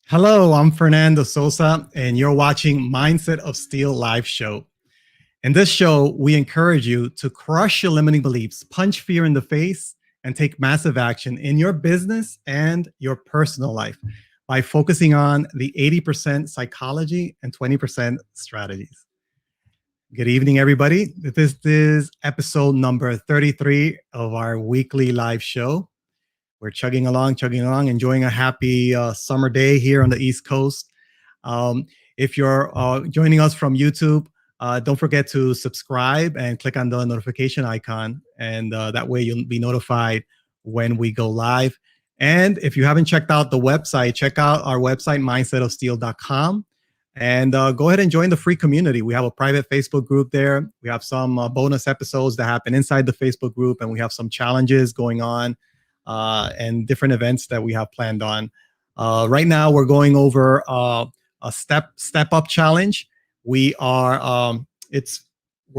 Hello, I'm Fernando Sosa, and you're watching Mindset of Steel live show. In this show, we encourage you to crush your limiting beliefs, punch fear in the face, and take massive action in your business and your personal life by focusing on the 80% psychology and 20% strategies. Good evening, everybody. This is episode number 33 of our weekly live show. We're chugging along, enjoying a happy summer day here on the East Coast. Um, if you're joining us from YouTube, don't forget to subscribe and click on the notification icon. And that way you'll be notified when we go live. And if you haven't checked out the website, check out our website, mindsetofsteel.com. And go ahead and join the free community. We have a private Facebook group there. We have some bonus episodes that happen inside the Facebook group, and we have some challenges going on and different events that we have planned on. Right now, we're going over a step up challenge. We're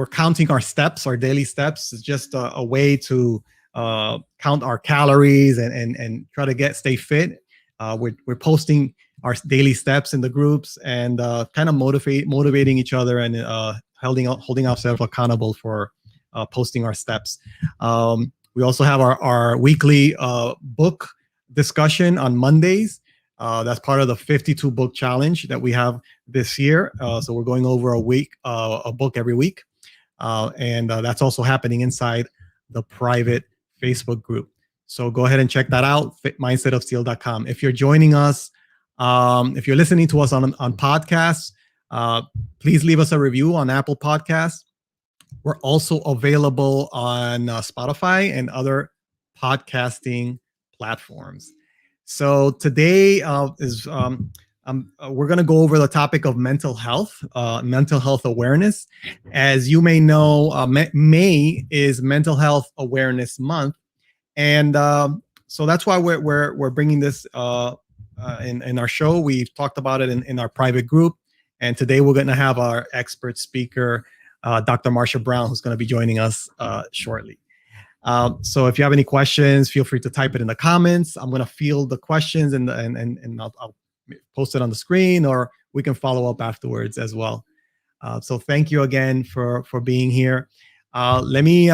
counting our steps, our daily steps. It's just a way to count our calories and try to stay fit. We're posting our daily steps in the groups and kind of motivating each other and holding ourselves accountable for posting our steps. We also have our weekly book discussion on Mondays. That's part of the 52 book challenge that we have this year. So we're going over a book every week. And that's also happening inside the private Facebook group. So go ahead and check that out, mindsetofsteel.com. If you're joining us, if you're listening to us on podcasts, please leave us a review on Apple Podcasts. We're also available on Spotify and other podcasting platforms. So today we're going to go over the topic of mental health awareness. As you may know, May is Mental Health Awareness Month, and so that's why we're bringing this in our show. We've talked about it in our private group, and today we're going to have our expert speaker, Dr. Marsha Brown, who's going to be joining us shortly. So if you have any questions, feel free to type it in the comments. I'm going to field the questions and I'll post it on the screen, or we can follow up afterwards as well. So thank you again for being here. Let me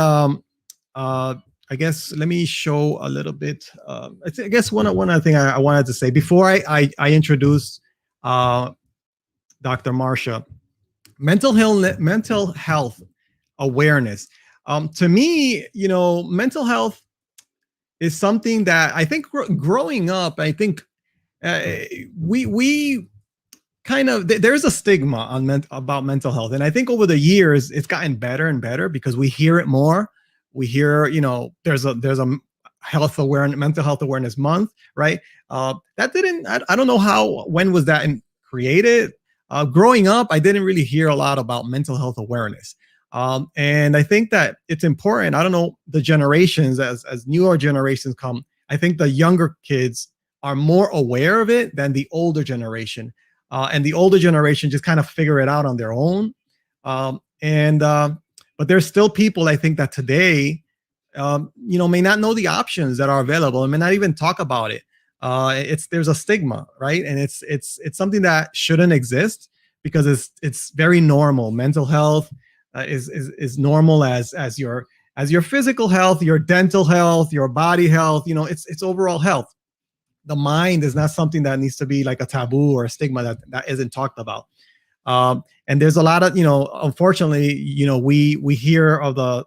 show a little bit. I guess one other thing I wanted to say before I introduce Dr. Marsha. Mental health awareness. To me, mental health is something that I think growing up, I think we kind of, there's a stigma about mental health. And I think over the years, it's gotten better and better because we hear it more. We hear, there's a mental health awareness month, right? I don't know when was that created? Growing up, I didn't really hear a lot about mental health awareness. And I think that it's important. I don't know, the generations, as newer generations come, I think the younger kids are more aware of it than the older generation. And the older generation just kind of figure it out on their own. But there's still people, I think, that today, may not know the options that are available and may not even talk about it. There's a stigma, right? And it's something that shouldn't exist because it's very normal. Mental health is normal as your physical health, your dental health, your body health. It's overall health. The mind is not something that needs to be like a taboo or a stigma that isn't talked about. And there's a lot of, unfortunately, we hear of the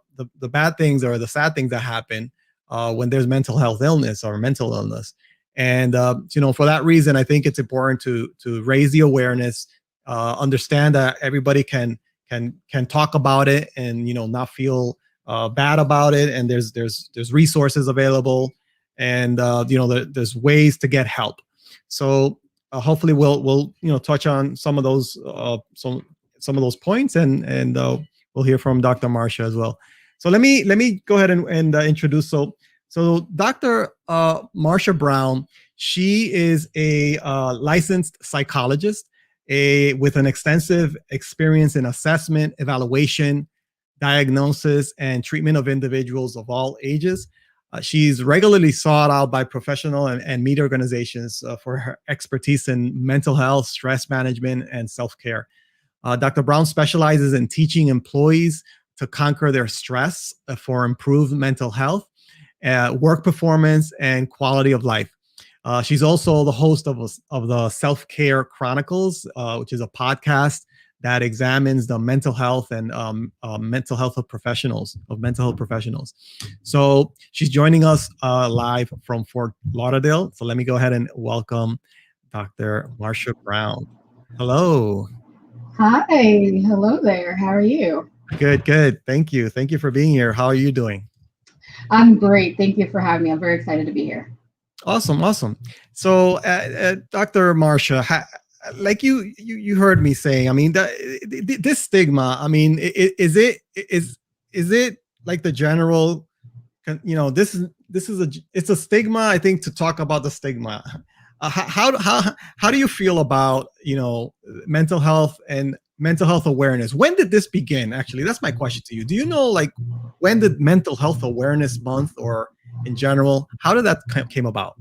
bad things or the sad things that happen when there's mental health illness or mental illness. And, for that reason, I think it's important to raise the awareness, understand that everybody can talk about it and, not feel bad about it. And there's resources available and, there's ways to get help. So hopefully we'll touch on some of those points and we'll hear from Dr. Marsha as well. So let me go ahead and introduce. So Dr. Marsha Brown, she is a licensed psychologist with an extensive experience in assessment, evaluation, diagnosis, and treatment of individuals of all ages. She's regularly sought out by professional and media organizations for her expertise in mental health, stress management, and self-care. Dr. Brown specializes in teaching employees to conquer their stress for improved mental health, work performance, and quality of life. She's also the host of the Self-Care Chronicles, which is a podcast that examines the mental health and mental health of professionals, of mental health professionals. So she's joining us live from Fort Lauderdale. So let me go ahead and welcome Dr. Marsha Brown. Hello. Hi, hello there. How are you? Good, good. Thank you. Thank you for being here. How are you doing? I'm great. Thank you for having me. I'm very excited to be here. Awesome, awesome. So, Dr. Marsha, like you heard me saying, I mean, this stigma. I mean, is it like the general? It's a stigma. I think to talk about the stigma. How do you feel about mental health and mental health awareness? When did this begin? Actually, that's my question to you. Do you know like when did Mental Health Awareness Month, or in general, how did that came about?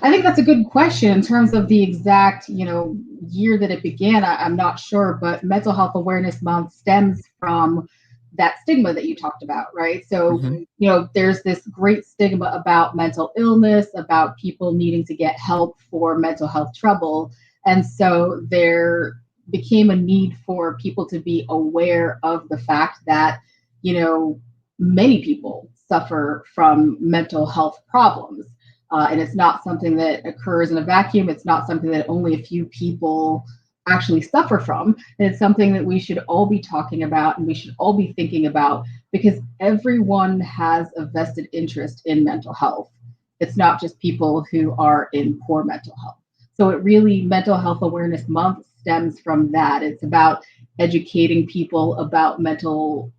I think that's a good question in terms of the exact, year that it began. I'm not sure, but Mental Health Awareness Month stems from that stigma that you talked about, right? So, Mhm. there's this great stigma about mental illness, about people needing to get help for mental health trouble. And so there became a need for people to be aware of the fact that, you know, many people suffer from mental health problems. And it's not something that occurs in a vacuum. It's not something that only a few people actually suffer from. And it's something that we should all be talking about and we should all be thinking about because everyone has a vested interest in mental health. It's not just people who are in poor mental health. So it really, Mental Health Awareness Month stems from that. It's about educating people about mental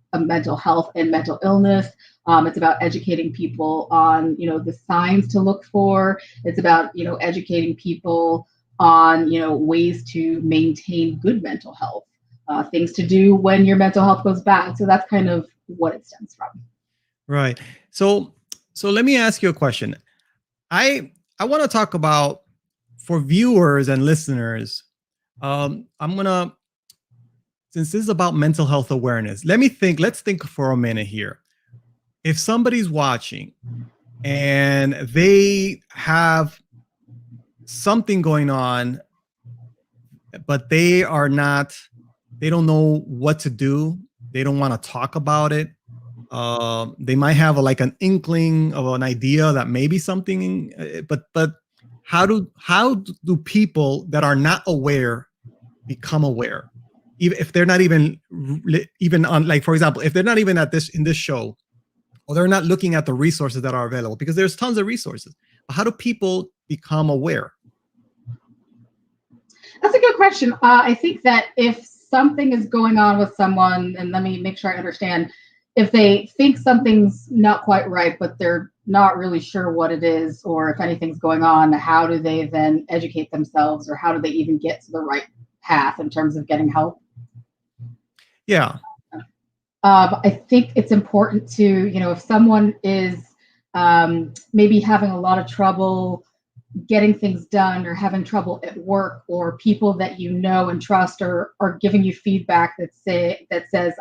health and mental illness. It's about educating people on, the signs to look for. It's about, educating people on, ways to maintain good mental health, things to do when your mental health goes bad. So that's kind of what it stems from. Right. So let me ask you a question. I want to talk about, for viewers and listeners. I'm gonna, since this is about mental health awareness, let's think for a minute here. If somebody's watching and they have something going on, but they don't know what to do, they don't want to talk about it. They might have like an inkling of an idea that maybe something, but how do people that are not aware become aware? Even if they're not even on, like, for example, if they're not even in this show, or they're not looking at the resources that are available, because there's tons of resources. How do people become aware? That's a good question. I think that if something is going on with someone, and let me make sure I understand, if they think something's not quite right, but they're not really sure what it is, or if anything's going on, how do they then educate themselves, or how do they even get to the right path in terms of getting help? Yeah. I think it's important to, if someone is maybe having a lot of trouble getting things done or having trouble at work, or people that you know and trust are giving you feedback that says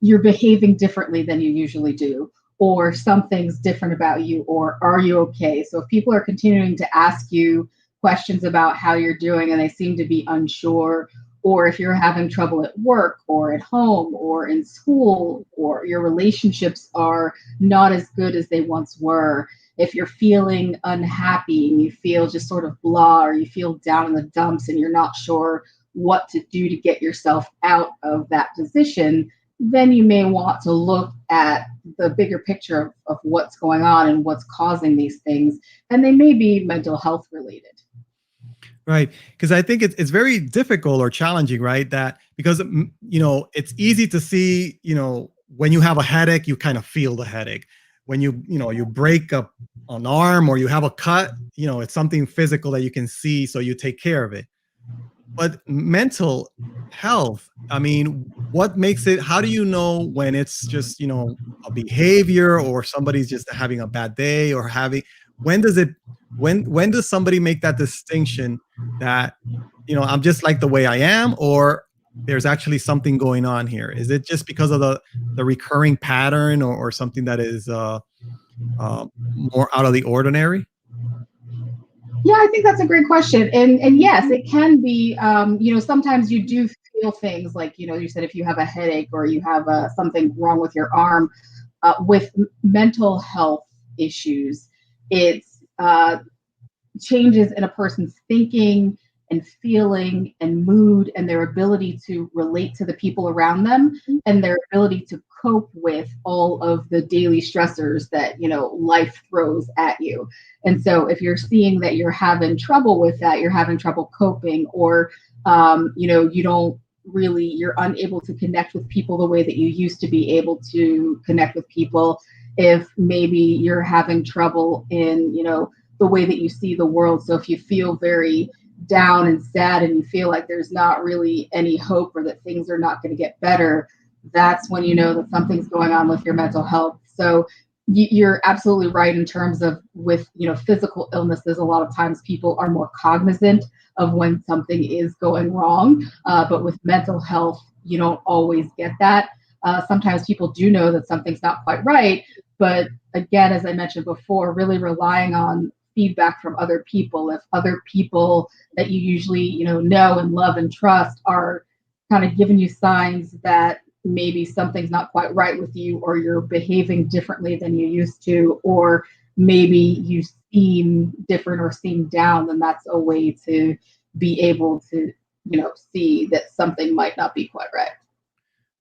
you're behaving differently than you usually do, or something's different about you, or are you okay? So if people are continuing to ask you questions about how you're doing and they seem to be unsure, or if you're having trouble at work or at home or in school, or your relationships are not as good as they once were, if you're feeling unhappy and you feel just sort of blah, or you feel down in the dumps and you're not sure what to do to get yourself out of that position, then you may want to look at the bigger picture of what's going on and what's causing these things. And they may be mental health related. Right. Because I think it's very difficult or challenging, right? That because, it's easy to see, when you have a headache, you kind of feel the headache. When you break an arm or you have a cut, it's something physical that you can see. So you take care of it. but mental health, I mean, what makes it, how do you know when it's just, a behavior, or somebody's just having a bad day, or having, when does it, when does somebody make that distinction that, I'm just like the way I am, or there's actually something going on here? Is it just because of the recurring pattern, or something that is more out of the ordinary? Yeah, I think that's a great question. And yes, it can be, sometimes you do feel things like, you said if you have a headache or you have something wrong with your arm, with mental health issues, it's changes in a person's thinking and feeling and mood and their ability to relate to the people around them and their ability to cope with all of the daily stressors that life throws at you. And so if you're seeing that you're having trouble with that, you're having trouble coping, or you don't really, you're unable to connect with people the way that you used to be able to connect with people, if maybe you're having trouble in the way that you see the world. So if you feel very down and sad and you feel like there's not really any hope or that things are not going to get better, that's when you know that something's going on with your mental health. So you're absolutely right in terms of with physical illnesses, a lot of times people are more cognizant of when something is going wrong, but with mental health you don't always get that. Sometimes people do know that something's not quite right, but again, as I mentioned before, really relying on feedback from other people. If other people that you usually know and love and trust are kind of giving you signs that maybe something's not quite right with you, or you're behaving differently than you used to, or maybe you seem different or seem down, then that's a way to be able to see that something might not be quite right.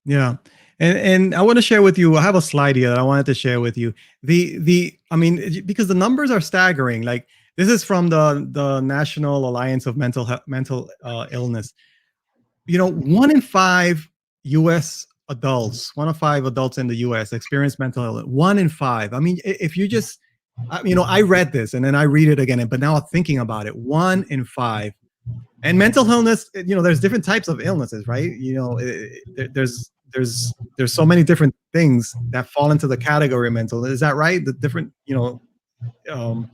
Yeah. And I want to share with you, I have a slide here that I wanted to share with you. I mean, because the numbers are staggering. Like, this is from the National Alliance of Mental Illness. 1 in 5 US adults, 1 in 5 adults in the US experience mental illness. 1 in 5. I mean, if you just, I read this and then I read it again, but now I'm thinking about it. 1 in 5. And mental illness, there's different types of illnesses, right? There's so many different things that fall into the category of mental. Is that right? The different, um,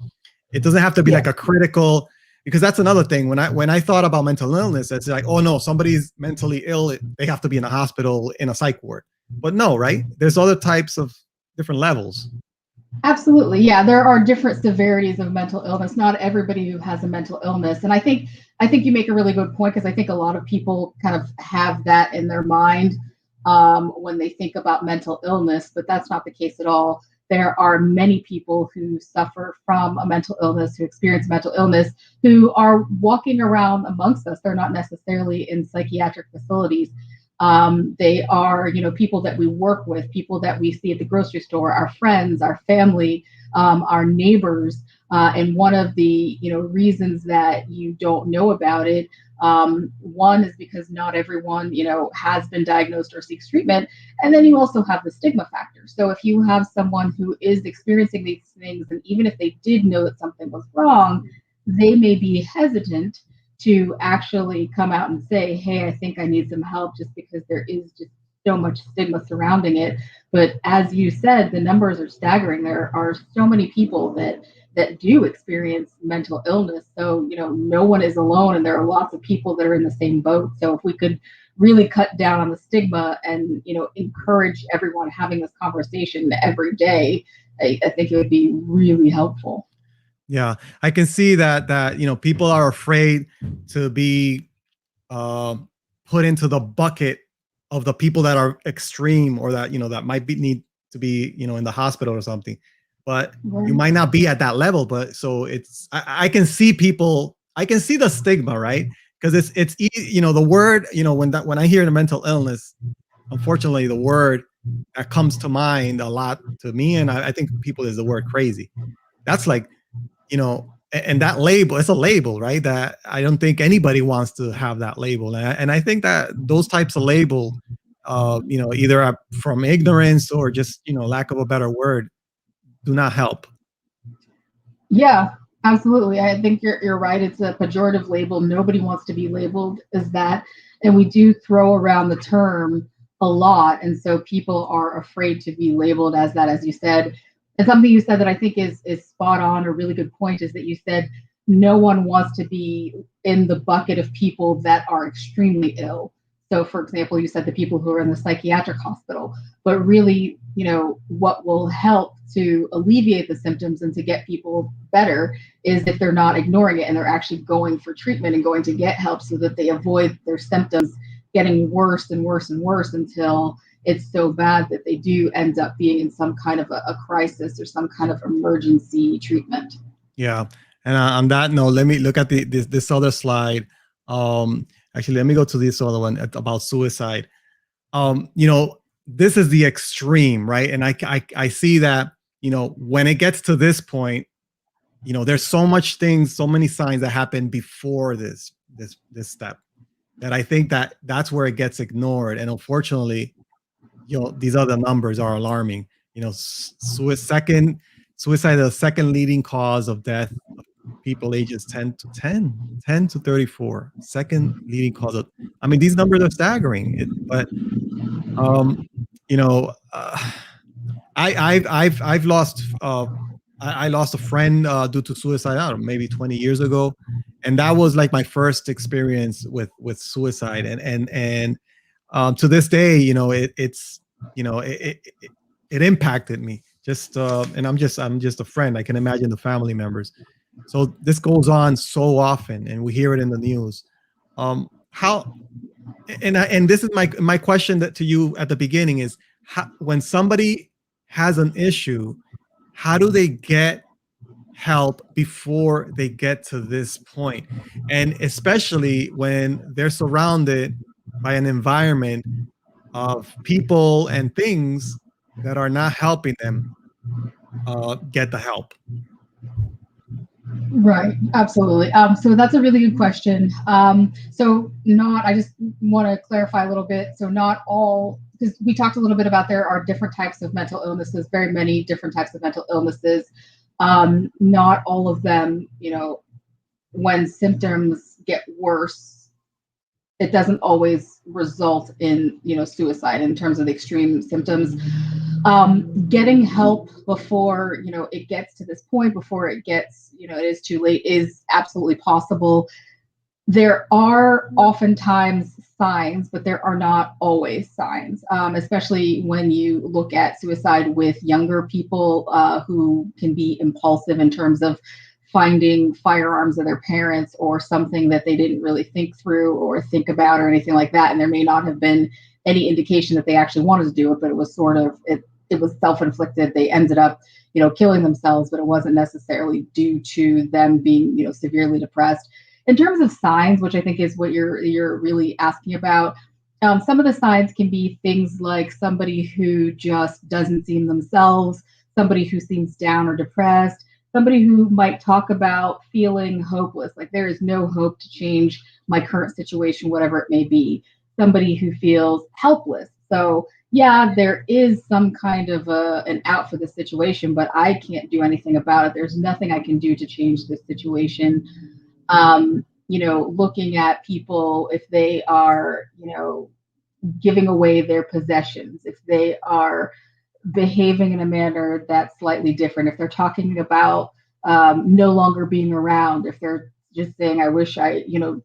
it doesn't have to be Yeah. like a critical, because that's another thing. When I thought about mental illness, it's like, oh no, somebody's mentally ill, they have to be in a hospital in a psych ward. But no, right? There's other types of different levels. Absolutely. Yeah, there are different severities of mental illness. Not everybody who has a mental illness. And I think you make a really good point, because I think a lot of people kind of have that in their mind when they think about mental illness, but that's not the case at all. There are many people who suffer from a mental illness, who experience mental illness, who are walking around amongst us. They're not necessarily in psychiatric facilities. They are, people that we work with, people that we see at the grocery store, our friends, our family, our neighbors. And one of the, reasons that you don't know about it, one is because not everyone, has been diagnosed or seeks treatment. And then you also have the stigma factor. So if you have someone who is experiencing these things, and even if they did know that something was wrong, they may be hesitant to actually come out and say, hey, I think I need some help, just because there is just so much stigma surrounding it. But as you said, the numbers are staggering. There are so many people that do experience mental illness. So, no one is alone, and there are lots of people that are in the same boat. So if we could really cut down on the stigma and, encourage everyone having this conversation every day, I think it would be really helpful. Yeah, I can see that people are afraid to be uh, put into the bucket of the people that are extreme, or that that might be need to be in the hospital or something. But you Right. might not be at that level. But so I can see people. I can see the stigma, right? Because it's easy, the word, when I hear the mental illness, unfortunately, the word that comes to mind a lot to me, and I think people, is the word crazy. That's like, and that label, it's a label, right? That I don't think anybody wants to have that label. And I think that those types of label, either from ignorance or just, lack of a better word, do not help. Yeah. Absolutely. I think you're right. It's a pejorative label. Nobody wants to be labeled as that. And we do throw around the term a lot. And so people are afraid to be labeled as that, as you said. And something you said that I think is spot on, a really good point, is that you said no one wants to be in the bucket of people that are extremely ill. So for example, you said the people who are in the psychiatric hospital, but really, what will help to alleviate the symptoms and to get people better is if they're not ignoring it and they're actually going for treatment and going to get help so that they avoid their symptoms getting worse and worse and worse until it's so bad that they do end up being in some kind of a crisis or some kind of emergency treatment. Yeah. And on that note, let me look at this other slide. Actually, let me go to this other one about suicide. This is the extreme, right? And I see that, when it gets to this point, there's so much things, so many signs that happen before this step, that I think that's where it gets ignored. And unfortunately, these other numbers are alarming. Suicide is the second leading cause of death of people ages 10 to 34. Second leading cause of, I mean, these numbers are staggering. But um, you know, I've lost I lost a friend due to suicide, I don't know, maybe 20 years ago, and that was like my first experience with suicide, and to this day, it's it impacted me. Just and I'm just a friend. I can imagine the family members. So this goes on so often, and we hear it in the news. How and this is my question to you at the beginning is, when somebody has an issue, how do they get help before they get to this point? And especially when they're surrounded by an environment of people and things that are not helping them get the help. Right, absolutely. So that's a really good question. I just want to clarify a little bit. So not all, because we talked a little bit about there are different types of mental illnesses, very many different types of mental illnesses. Not all of them, when symptoms get worse, it doesn't always result in suicide in terms of the extreme symptoms. Getting help before it gets to this point, before it gets it is too late, is absolutely possible. There are oftentimes signs, but there are not always signs, especially when you look at suicide with younger people who can be impulsive in terms of finding firearms of their parents or something that they didn't really think through or think about or anything like that. And there may not have been any indication that they actually wanted to do it, but it was sort of, it was self-inflicted. They ended up, killing themselves, but it wasn't necessarily due to them being, severely depressed. In terms of signs, which I think is what you're really asking about, some of the signs can be things like somebody who just doesn't seem themselves, somebody who seems down or depressed, somebody who might talk about feeling hopeless, like there is no hope to change my current situation, whatever it may be, somebody who feels helpless. So yeah, there is some kind of an out for the situation, but I can't do anything about it. There's nothing I can do to change this situation. Looking at people, if they are, giving away their possessions, if they are behaving in a manner that's slightly different, if they're talking about no longer being around, if they're just saying, I wish I,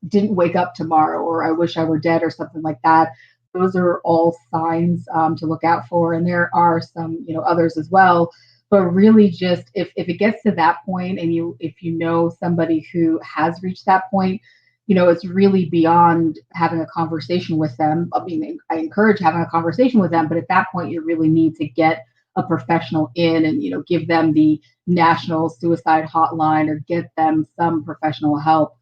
didn't wake up tomorrow, or I wish I were dead, or something like that. Those are all signs to look out for. And there are some, others as well. But really just if it gets to that point and if you know somebody who has reached that point, it's really beyond having a conversation with them. I mean, I encourage having a conversation with them, but at that point, you really need to get a professional in and, give them the national suicide hotline or get them some professional help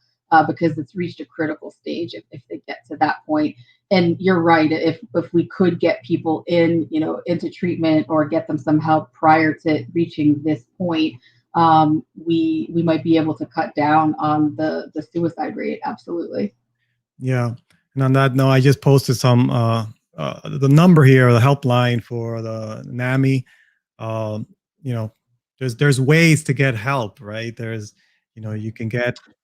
because it's reached a critical stage if they get to that point. And you're right. If we could get people into treatment or get them some help prior to reaching this point, we might be able to cut down on the suicide rate. Absolutely. Yeah. And on that note, I just posted some the number here, the helpline for the NAMI. Um, you know, there's ways to get help, right? There's You can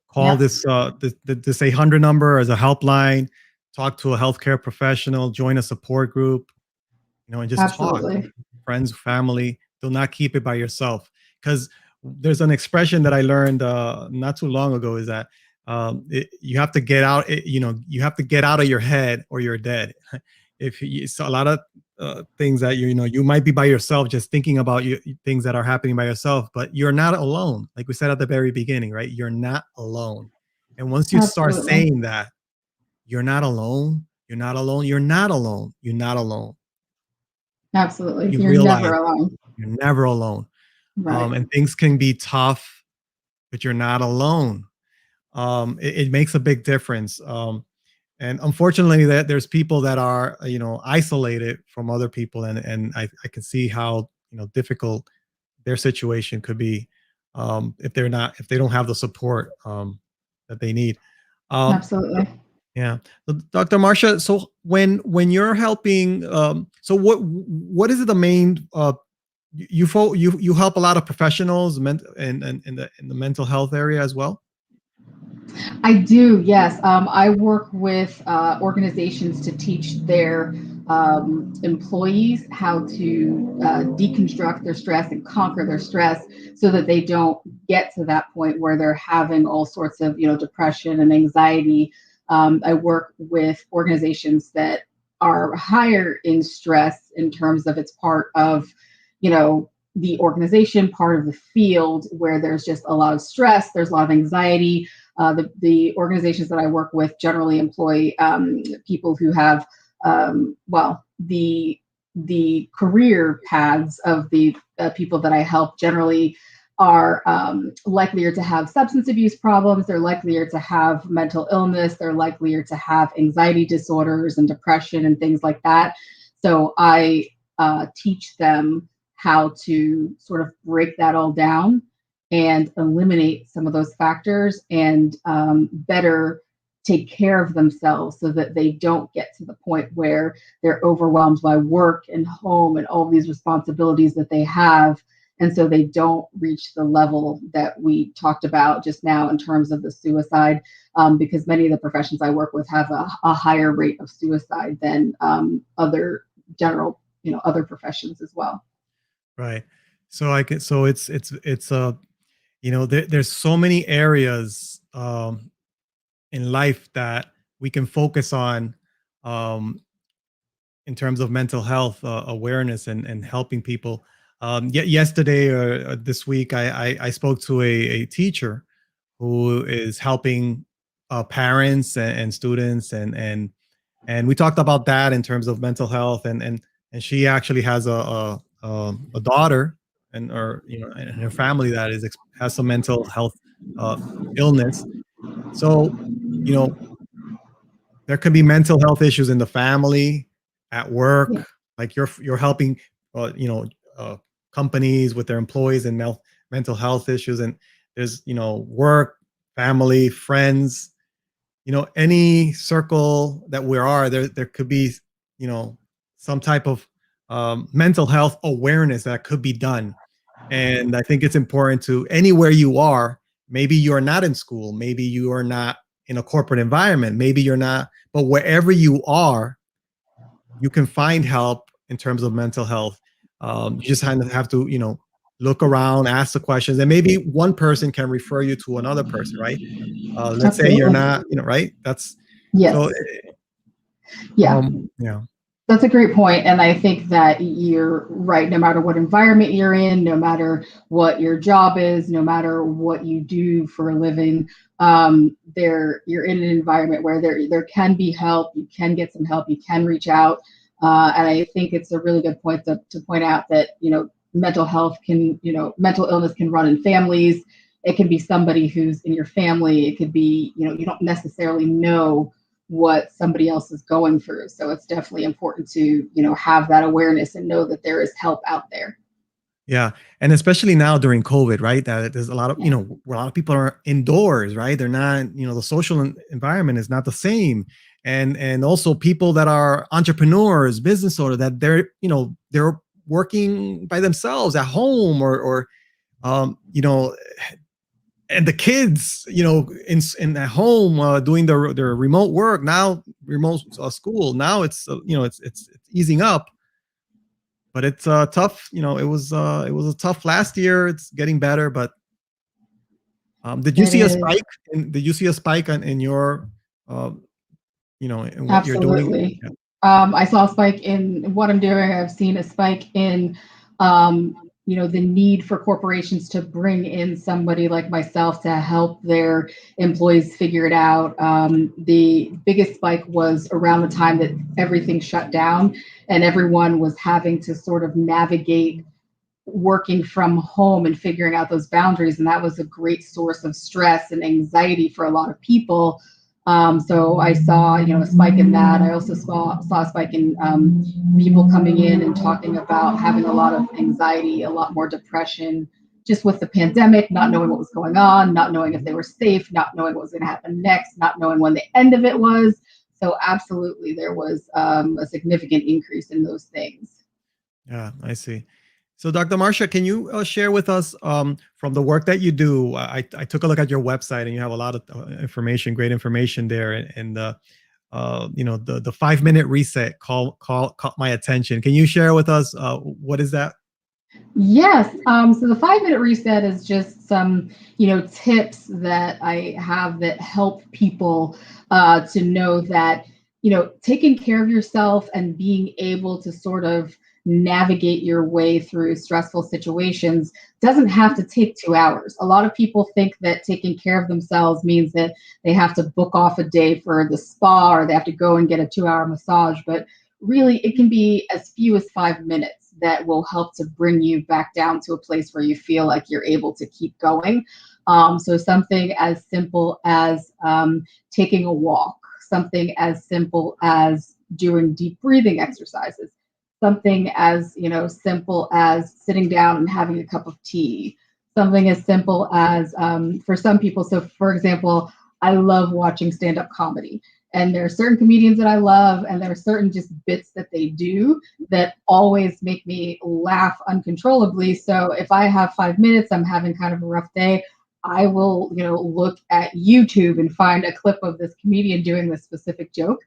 call Yep. this 800 number as a helpline, talk to a healthcare professional, join a support group, and just talk. Absolutely. Friends, family. Do not keep it by yourself. Because there's an expression that I learned not too long ago is that you have to get out. You have to get out of your head or you're dead. If you, so a lot of things that you might be by yourself, just thinking about things that are happening by yourself, but you're not alone. Like we said at the very beginning, right? You're not alone. And once you start Absolutely. saying that, you're not alone. You're not alone. You're not alone. You're not alone. Absolutely. You You're realize never alone. you're never alone. Right. And things can be tough, but you're not alone. It makes a big difference. And unfortunately, that there's people that are isolated from other people, and I can see how difficult their situation could be if they don't have the support that they need. Um, Absolutely. yeah. So, Dr. Marsha, so when you're helping, so what is it the main you help a lot of professionals in the mental health area as well? I do, yes. I work with organizations to teach their employees how to deconstruct their stress and conquer their stress so that they don't get to that point where they're having all sorts of, depression and anxiety. I work with organizations that are higher in stress in terms of it's part of, the organization, part of the field where there's just a lot of stress, there's a lot of anxiety. The organizations that I work with generally employ people who have, the career paths of the people that I help generally are likelier to have substance abuse problems. They're likelier to have mental illness. They're likelier to have anxiety disorders and depression and things like that. So I teach them how to sort of break that all down and eliminate some of those factors and better take care of themselves so that they don't get to the point where they're overwhelmed by work and home and all these responsibilities that they have. And so they don't reach the level that we talked about just now in terms of the suicide, because many of the professions I work with have a higher rate of suicide than other general, other professions as well. Right. So there's so many areas in life that we can focus on um, in terms of mental health awareness and helping people. Yet yesterday or this week, I spoke to a teacher who is helping parents and students, and we talked about that in terms of mental health, and she actually has a daughter and her family that has some mental health uh, illness. So you know there could be mental health issues in the family, at Yeah, work, like you're helping uh, you know uh, companies with their employees and mental health issues, and there's work, family, friends, any circle that we are there could be some type of mental health awareness that could be done. And I think it's important to anywhere you are. Maybe you're not in school, maybe you are not in a corporate environment, maybe you're not, but wherever you are, you can find help in terms of mental health. You just kind of have to look around, ask the questions, and maybe one person can refer you to another person, right? Let's say you're absolutely. not, right? That's so. Yes. Yeah. Yeah. That's a great point. And I think that you're right. No matter what environment you're in, no matter what your job is, no matter what you do for a living, you're in an environment where there can be help. You can get some help. You can reach out. And I think it's a really good point to point out that, mental health can, mental illness can run in families. It can be somebody who's in your family. It could be, you don't necessarily know what somebody else is going through. So it's definitely important to, have that awareness and know that there is help out there. Yeah, and especially now during COVID, right? That there's a lot of Yeah, where a lot of people are indoors, right? They're not, the social environment is not the same, and also people that are entrepreneurs, business owners, that they're working by themselves at home, or and the kids, in at home, doing their remote work now, remote school. Now it's easing up, but it's tough. It was a tough last year. It's getting better, but did you It see a is. spike? Did you see a spike in your, uh, in what you're doing? Absolutely. Yeah. I saw a spike in what I'm doing. I've seen a spike in, the need for corporations to bring in somebody like myself to help their employees figure it out. The biggest spike was around the time that everything shut down and everyone was having to sort of navigate working from home and figuring out those boundaries. And that was a great source of stress and anxiety for a lot of people. So I saw, a spike in that. I also saw a spike in people coming in and talking about having a lot of anxiety, a lot more depression, just with the pandemic, not knowing what was going on, not knowing if they were safe, not knowing what was going to happen next, not knowing when the end of it was. So absolutely, there was a significant increase in those things. Yeah, I see. So, Dr. Marsha, can you share with us, from the work that you do? I took a look at your website, and you have a lot of information, great information there. And the 5 minute reset caught my attention. Can you share with us, what is that? Yes. So the 5 minute reset is just some, tips that I have that help people to know that, taking care of yourself and being able to sort of navigate your way through stressful situations doesn't have to take 2 hours. A lot of people think that taking care of themselves means that they have to book off a day for the spa or they have to go and get a 2 hour massage. But really, it can be as few as 5 minutes that will help to bring you back down to a place where you feel like you're able to keep going. So something as simple as taking a walk, something as simple as doing deep breathing exercises, something as simple as sitting down and having a cup of tea, something as simple as for some people. So for example, I love watching stand-up comedy. And there are certain comedians that I love, and there are certain just bits that they do that always make me laugh uncontrollably. So if I have 5 minutes, I'm having kind of a rough day, I will, look at YouTube and find a clip of this comedian doing this specific joke.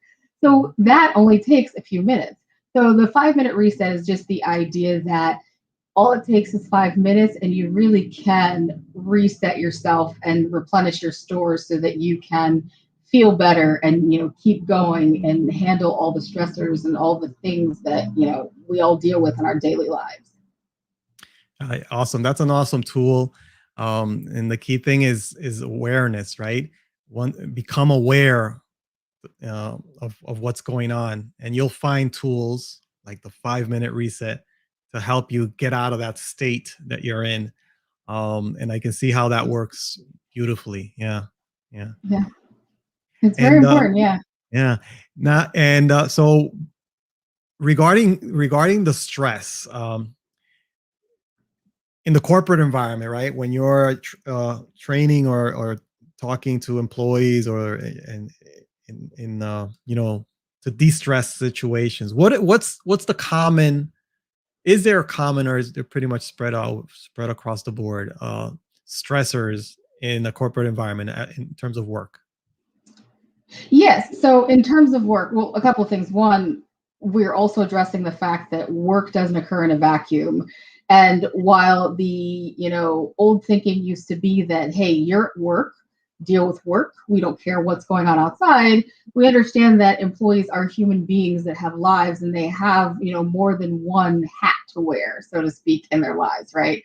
So that only takes a few minutes. So the 5 minute reset is just the idea that all it takes is 5 minutes and you really can reset yourself and replenish your stores so that you can feel better and keep going and handle all the stressors and all the things that we all deal with in our daily lives. Awesome. That's an awesome tool. And the key thing is awareness, right? Become aware of what's going on, and you'll find tools like the 5 minute reset to help you get out of that state that you're in. And I can see how that works beautifully. Yeah, yeah. Yeah, it's very And important. Yeah. yeah, now and so regarding the stress, in the corporate environment, right? When you're training or talking to employees or in to de-stress situations, what's the common? Is there a common, or is there pretty much spread across the board, stressors in the corporate environment, in terms of work? Yes. So in terms of work, well, a couple of things. One, we're also addressing the fact that work doesn't occur in a vacuum. And while the, old thinking used to be that, hey, you're at work, deal with work. We don't care what's going on outside. We understand that employees are human beings that have lives and they have, more than one hat to wear, so to speak, in their lives, right?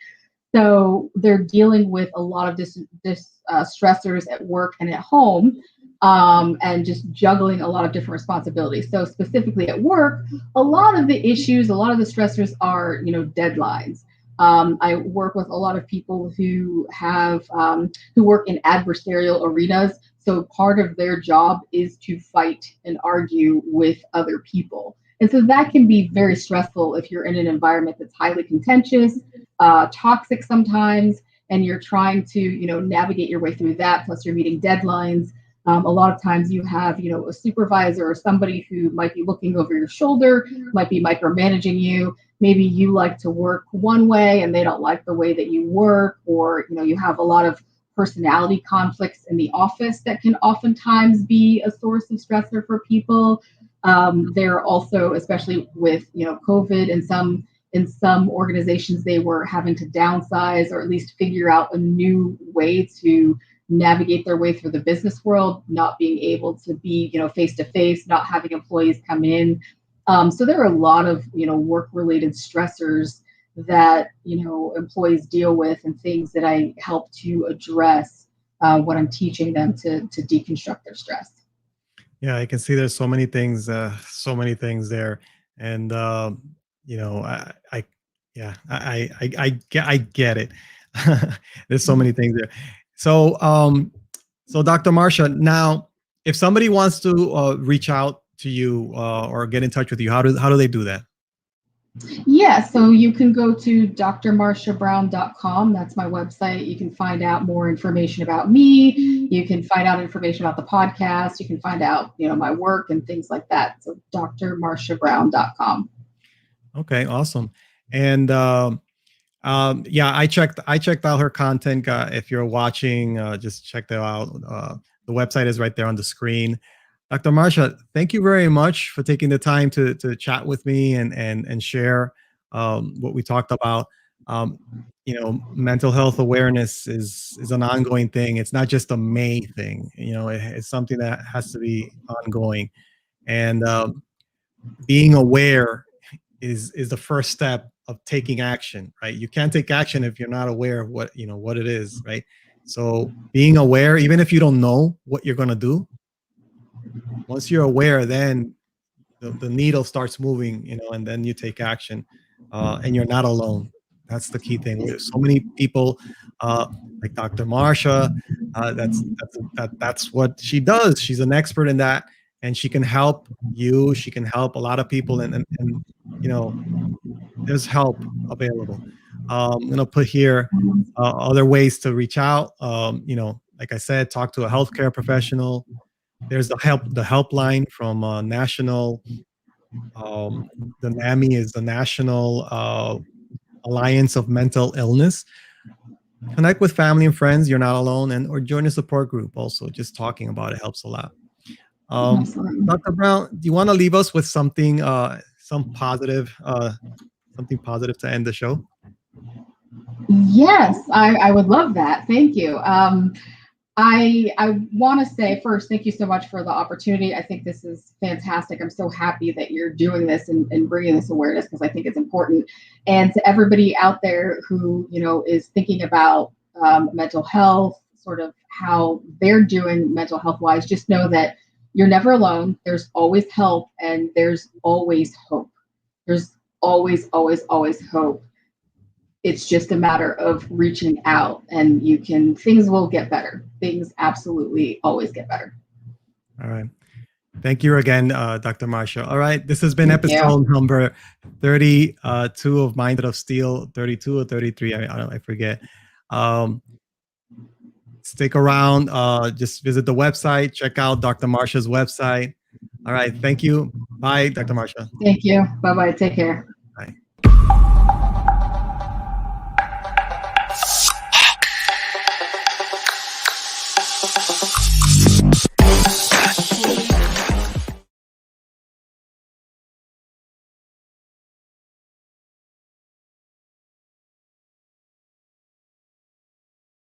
So they're dealing with a lot of stressors at work and at home, and just juggling a lot of different responsibilities. So specifically at work, a lot of the issues, a lot of the stressors are, deadlines. I work with a lot of people who have who work in adversarial arenas. So part of their job is to fight and argue with other people. And so that can be very stressful if you're in an environment that's highly contentious, toxic sometimes, and you're trying to, navigate your way through that. Plus, you're meeting deadlines. A lot of times you have, a supervisor or somebody who might be looking over your shoulder, might be micromanaging you. Maybe you like to work one way and they don't like the way that you work, or, you have a lot of personality conflicts in the office that can oftentimes be a source of stressor for people. There are also, especially with COVID, in some organizations, they were having to downsize or at least figure out a new way to navigate their way through the business world, not being able to be face to face, not having employees come in. So there are a lot of work related stressors that employees deal with, and things that I help to address when I'm teaching them to deconstruct their stress. Yeah, I can see there's so many things there, and I yeah, I get it. There's so many things there. So, so Dr. Marsha, now, if somebody wants to reach out to you or get in touch with you, how do they do that? Yeah, so you can go to drmarshabrown.com. That's my website. You can find out more information about me. You can find out information about the podcast. You can find out, my work and things like that. So drmarshabrown.com. Okay, awesome. And yeah, I checked out her content. If you're watching, just check that out. The website is right there on the screen. Dr. Marsha, thank you very much for taking the time to chat with me and share what we talked about. Um, Mental health awareness is an ongoing thing. It's not just a May thing. It's something that has to be ongoing. And being aware is the first step of taking action, right? You can't take action if you're not aware of what it is, right? So being aware, even if you don't know what you're going to do, once you're aware, then the needle starts moving, and then you take action, and you're not alone. That's the key thing. There's so many people, like Dr. Marsha. That's what she does. She's an expert in that, and she can help you. She can help a lot of people, and there's help available. I'm gonna put here other ways to reach out. Like I said, talk to a healthcare professional. There's the helpline from national. The NAMI is the National Alliance of Mental Illness. Connect with family and friends. You're not alone, and or join a support group. Also, just talking about it helps a lot. Dr. Brown, do you want to leave us with something, something positive to end the show? Yes, I would love that. Thank you. I want to say first, thank you so much for the opportunity. I think this is fantastic. I'm so happy that you're doing this and bringing this awareness, because I think it's important. And to everybody out there who, is thinking about mental health, sort of how they're doing mental health wise, just know that you're never alone. There's always help, and there's always hope. There's always, always, always hope. It's just a matter of reaching out, and things will get better. Things absolutely always get better. All right. Thank you again, Dr. Marsha. All right. This has been Thank you. episode number 32 of Mindset of Steel, 32 or 33. I forget. Stick around. Just visit the website. Check out Dr. Marsha's website. All right. Thank you. Bye, Dr. Marsha. Thank you. Bye-bye. Take care.